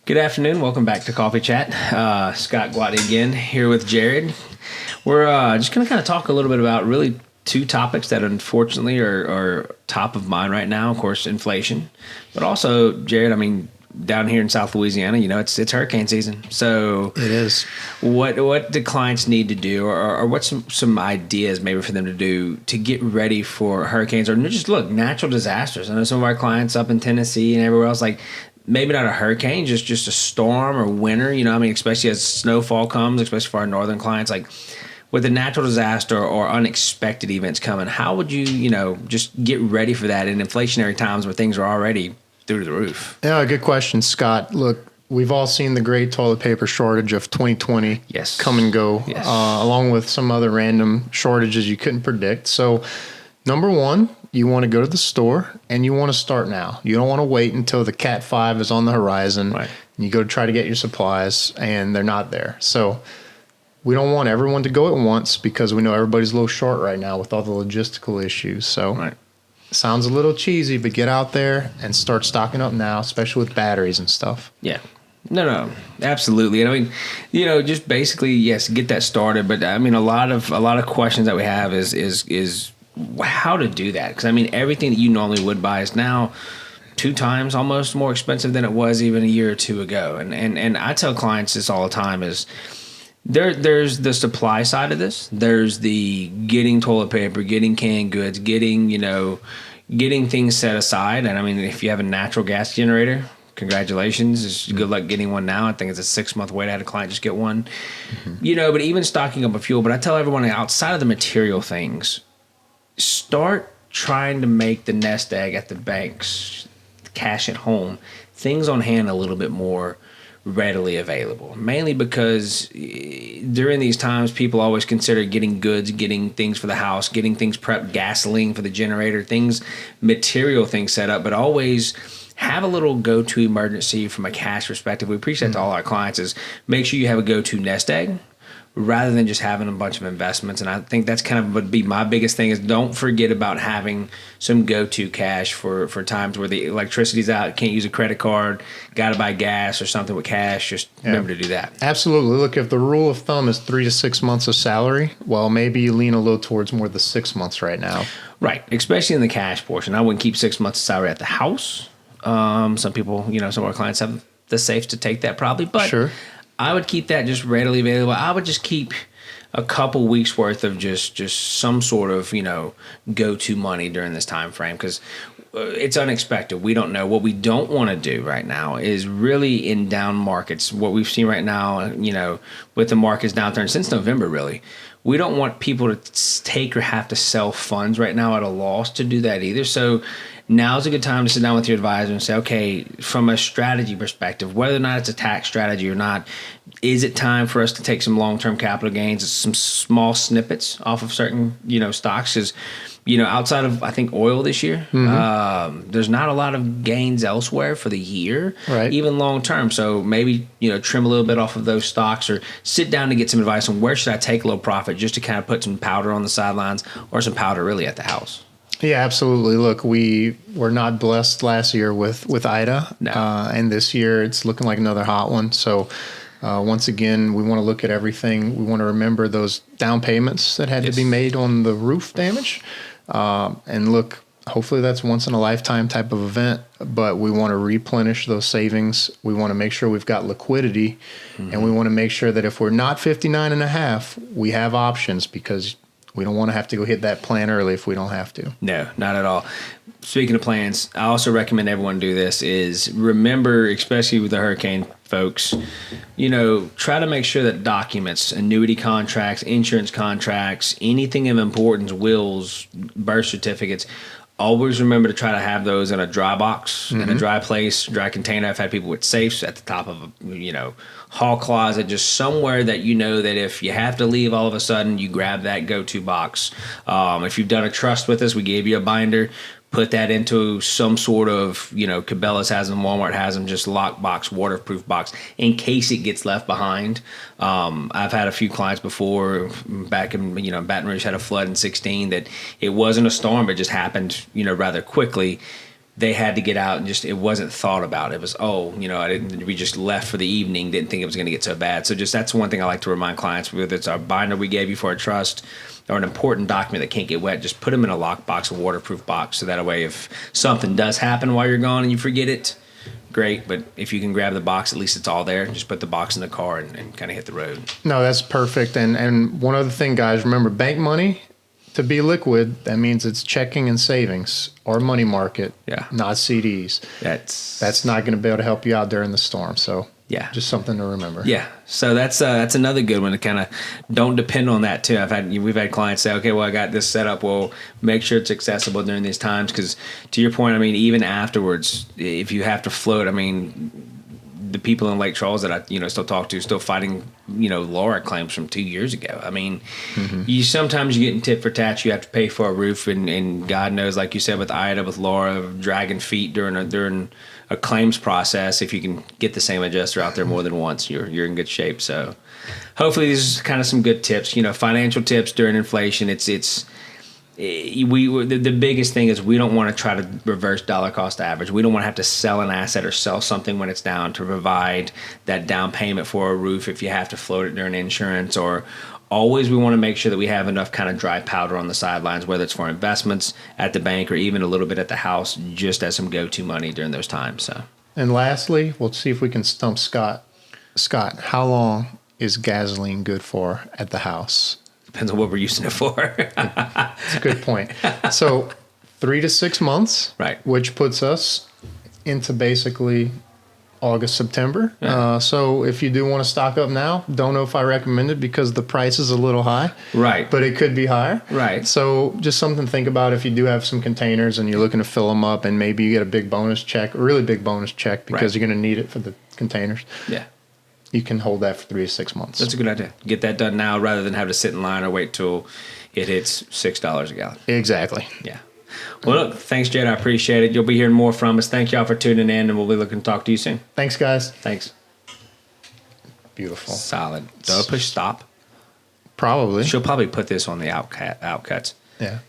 Good afternoon. Welcome back to Coffee Chat. Scott Gwatney again here with Gerrod. We're just going to kind of talk a little bit about really two topics that unfortunately are top of mind right now. Of course, inflation, but also, Gerrod, I mean, down here in South Louisiana, you know, it's hurricane season. So it is. What do clients need to do, or what's some ideas maybe for them to do to get ready for hurricanes, or just look, natural disasters? I know some of our clients up in Tennessee and everywhere else, like maybe not a hurricane, just a storm or winter, you know, I mean, especially as snowfall comes, especially for our northern clients, like with a natural disaster or unexpected events coming, how would you, just get ready for that in inflationary times where things are already through the roof? Yeah, good question, Scott. Look, we've all seen the great toilet paper shortage of 2020 come and go, along with some other random shortages you couldn't predict. So, number one, you want to go to the store and you want to start now. You don't want to wait until the Cat 5 is on the horizon. Right. You go to try to get your supplies and they're not there. So we don't want everyone to go at once because we know everybody's a little short right now with all the logistical issues. So sounds a little cheesy, but get out there and start stocking up now, especially with batteries and stuff. Yeah. No, absolutely. And I mean, just basically, yes, get that started. But I mean, a lot of questions that we have is how to do that. Because I mean, everything that you normally would buy is now 2 times almost more expensive than it was even a year or two ago. And I tell clients this all the time is there's the supply side of this. There's the getting toilet paper, getting canned goods, getting things set aside. And I mean, if you have a natural gas generator, congratulations. It's good luck getting one now. I think it's a 6-month wait. I had a client just get one. Mm-hmm. But even stocking up a fuel. But I tell everyone outside of the material things, start trying to make the nest egg at the banks, cash at home, things on hand a little bit more readily available. Mainly because during these times, people always consider getting goods, getting things for the house, getting things prepped, gasoline for the generator, material things set up, but always have a little go-to emergency from a cash perspective. We preach that to all our clients is make sure you have a go-to nest egg, rather than just having a bunch of investments. And I think that's kind of would be my biggest thing is don't forget about having some go-to cash for times where the electricity's out, can't use a credit card, got to buy gas or something with cash. Just remember to do that. Absolutely. Look, if the rule of thumb is 3 to 6 months of salary, well, maybe you lean a little towards more the 6 months right now. Right. Especially in the cash portion. I wouldn't keep 6 months of salary at the house. Some people, some of our clients have the safes to take that probably, but sure. I would keep that just readily available. I would just keep a couple weeks worth of just some sort of, go-to money during this time frame because it's unexpected. We don't know. What we don't want to do right now is really in down markets. What we've seen right now, with the markets downturn since November, really, we don't want people to take or have to sell funds right now at a loss to do that either. So now's a good time to sit down with your advisor and say, okay, from a strategy perspective, whether or not it's a tax strategy or not, is it time for us to take some long-term capital gains, some small snippets off of certain, stocks? Because, outside of, I think, oil this year, there's not a lot of gains elsewhere for the year, even long-term. So maybe, trim a little bit off of those stocks or sit down to get some advice on where should I take a little profit just to kind of put some powder on the sidelines or some powder really at the house. Yeah, absolutely. Look, we were not blessed last year with Ida, and this year it's looking like another hot one. So once again, we want to look at everything. We want to remember those down payments that had to be made on the roof damage. And look, hopefully that's once in a lifetime type of event, but we want to replenish those savings. We want to make sure we've got liquidity, and we want to make sure that if we're not 59 and a half, we have options because we don't want to have to go hit that plan early if we don't have to. No, not at all. Speaking of plans, I also recommend everyone do this is remember, especially with the hurricane folks, try to make sure that documents, annuity contracts, insurance contracts, anything of importance, wills, birth certificates, always remember to try to have those in a dry box, in a dry place, dry container. I've had people with safes at the top of a, hall closet, just somewhere that that if you have to leave all of a sudden, you grab that go-to box. If you've done a trust with us, we gave you a binder. Put that into some sort of, Cabela's has them, Walmart has them, just lock box, waterproof box, in case it gets left behind. I've had a few clients before, back in, Baton Rouge had a flood in 2016 that it wasn't a storm, it just happened, rather quickly. they had to get out and just, it wasn't thought about. It was, we just left for the evening, didn't think it was going to get so bad. So just, that's one thing I like to remind clients, whether it's our binder we gave you for a trust or an important document that can't get wet, just put them in a lockbox, a waterproof box. So that way, if something does happen while you're gone and you forget it, great. But if you can grab the box, at least it's all there. Just put the box in the car and kind of hit the road. No, that's perfect. And one other thing, guys, remember, bank money, to be liquid, that means it's checking and savings or money market, not CDs. That's not going to be able to help you out during the storm. So just something to remember. Yeah. So that's another good one to kind of don't depend on that too. We've had clients say, okay, well, I got this set up. Well, make sure it's accessible during these times. Because to your point, I mean, even afterwards, if you have to float, I mean, the people in Lake Charles that I still talk to still fighting LORA claims from 2 years ago. I mean, you sometimes you get in tit for tat. You have to pay for a roof, and God knows, like you said, with Ida, with LORA, dragging feet during a claims process. If you can get the same adjuster out there more than once, you're in good shape. So hopefully these are kind of some good tips. Financial tips during inflation. The biggest thing is we don't want to try to reverse dollar cost average. We don't want to have to sell an asset or sell something when it's down to provide that down payment for a roof if you have to float it during insurance. Or always we want to make sure that we have enough kind of dry powder on the sidelines, whether it's for investments at the bank or even a little bit at the house, just as some go-to money during those times. So, and lastly, we'll see if we can stump Scott. Scott, how long is gasoline good for at the house? Depends on what we're using it for. That's a good point. So 3 to 6 months, right? Which puts us into basically August, September. Yeah. So if you do want to stock up now, don't know if I recommend it because the price is a little high. Right. But it could be higher. Right. So just something to think about if you do have some containers and you're looking to fill them up and maybe you get a big bonus check, a really big bonus check because you're going to need it for the containers. Yeah. You can hold that for 3 to 6 months. That's a good idea. Get that done now rather than have to sit in line or wait till it hits $6 a gallon. Exactly. Yeah. Well, look, thanks, Jed. I appreciate it. You'll be hearing more from us. Thank y'all for tuning in, and we'll be looking to talk to you soon. Thanks, guys. Thanks. Beautiful. Solid. Do I push stop? Probably. She'll probably put this on the outcuts. Yeah.